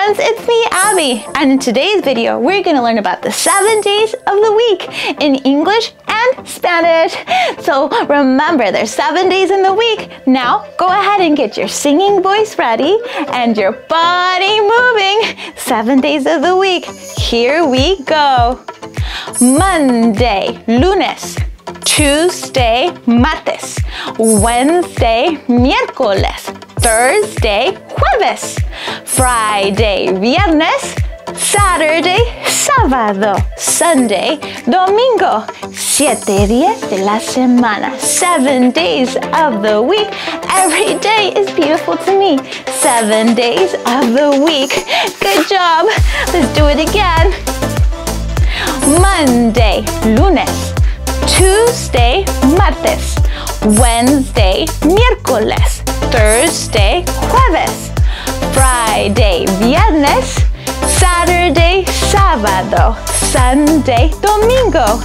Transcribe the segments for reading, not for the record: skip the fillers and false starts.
friends, it's me, Abby, and in today's video, we're going to learn about the 7 days of the week in English and Spanish. So remember, there's 7 days in the week. Now, go ahead and get your singing voice ready and your body moving. 7 days of the week. Here we go. Monday, lunes. Tuesday, martes. Wednesday, miércoles. Thursday, jueves. Friday, viernes. Saturday, sábado. Sunday, domingo. 7 días de la semana. 7 days of the week. Every day is beautiful to me. 7 days of the week. Good job. Let's do it again. Monday, lunes. Tuesday, martes. Wednesday, miércoles. Thursday, jueves. Friday, viernes. Saturday, sábado. Sunday, domingo.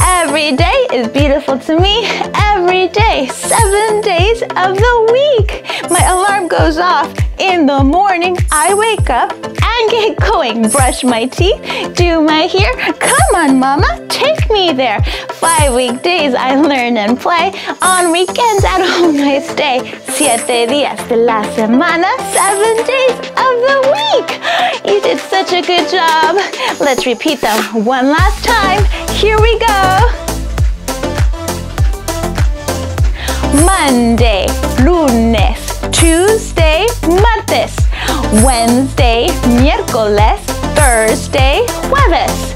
Every day is beautiful to me. Every day, 7 days of the week. My alarm goes off in the morning. I wake up and get going. Brush my teeth, do my hair. Come on, mama, take me there. 5 weekdays I learn and play. On weekends at home I stay. 7 días de la semana, 7 days of the week. You did such a good job. Let's repeat them one last time. Here we go. Monday, lunes. Tuesday, martes. Wednesday, miércoles. Thursday, jueves.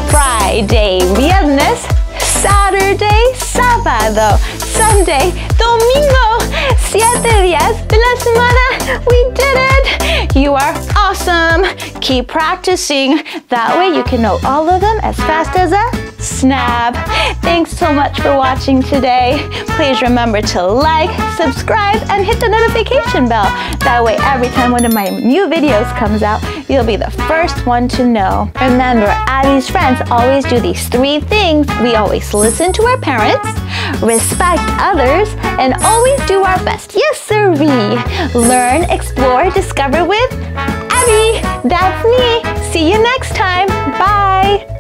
Friday, viernes. Saturday, sábado. Sunday, domingo. 7 días de la semana. We did it. You are awesome. Keep practicing. That way you can know all of them as fast as a snap. Thanks so much for watching today. Please remember to like, subscribe, and hit the notification bell. That way every time one of my new videos comes out, you'll be the first one to know. Remember, Abby's friends always do these 3 things. We always listen to our parents, respect others, and always do our best. Yes, sirree. Learn, explore, discover with Abby. That's me. See you next time. Bye.